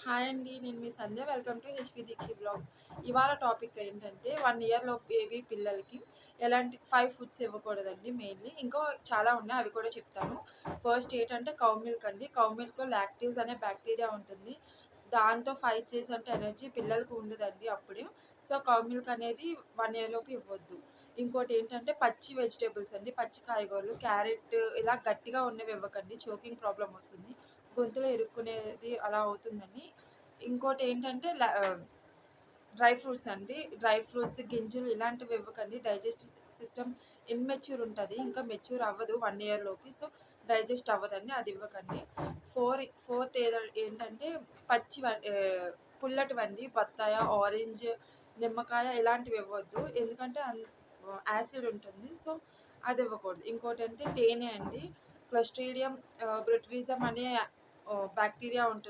Hi అండి. నేను మీ Sandhya. Welcome to HP Dikshit blogs. ఇవాళ టాపిక్ ఏంటంటే 1 ఇయర్‌లోపు బేబీ పిల్లలకి ఎలాంటి 5 ఫుడ్స్ ఇవ్వకూడదండి మెయిన్‌లీ. ఇంకా చాలా ఉన్నాయి అవి కూడా చెప్తాను. ఫస్ట్ ఏంటంటే కౌ మిల్క్ అండి. కౌ మిల్క్‌లో లాక్టేజ్ అనే బ్యాక్టీరియా ఉంటుంది. దాంతో ఫైట్ చేసేంత ఎనర్జీ పిల్లలకి ఉండదండి అప్పుడే. సో, కౌ మిల్క్ అనేది 1 ఇయర్‌లోపు ఇవ్వొద్దు. ఇంకోటి ఏంటంటే పచ్చి వెజిటబుల్స్ అండి. పచ్చి కాయగూరలు, క్యారెట్ ఇలా గట్టిగా ఉన్నవి ఇవ్వకండి. చోకింగ్ ప్రాబ్లమ్ వస్తుంది. గొంతులో ఇరుక్కునేది అలా అవుతుందని. ఇంకోటేంటంటే డ్రై ఫ్రూట్స్ అండి. డ్రై ఫ్రూట్స్, గింజలు ఇలాంటివి ఇవ్వకండి. డైజెస్టివ్ సిస్టమ్ ఇమ్మెచ్యూర్ ఉంటది. ఇంకా మెచ్యూర్ అవ్వదు 1 ఇయర్ లోపు. సో, డైజెస్ట్ అవ్వదండి. అది ఇవ్వకండి. ఫోర్త్ ఏంటంటే పుల్లటివండి. బత్తాయ, ఆరెంజ్, నిమ్మకాయ ఇలాంటివి ఇవ్వొద్దు. ఎందుకంటే యాసిడ్ ఉంటుంది. సో, అది ఇవ్వకూడదు. ఇంకోటంటే తేనె అండి. క్లోస్ట్రిడియం బొట్యులిజం అనే బ్యాక్టీరియా ఉంటుంది.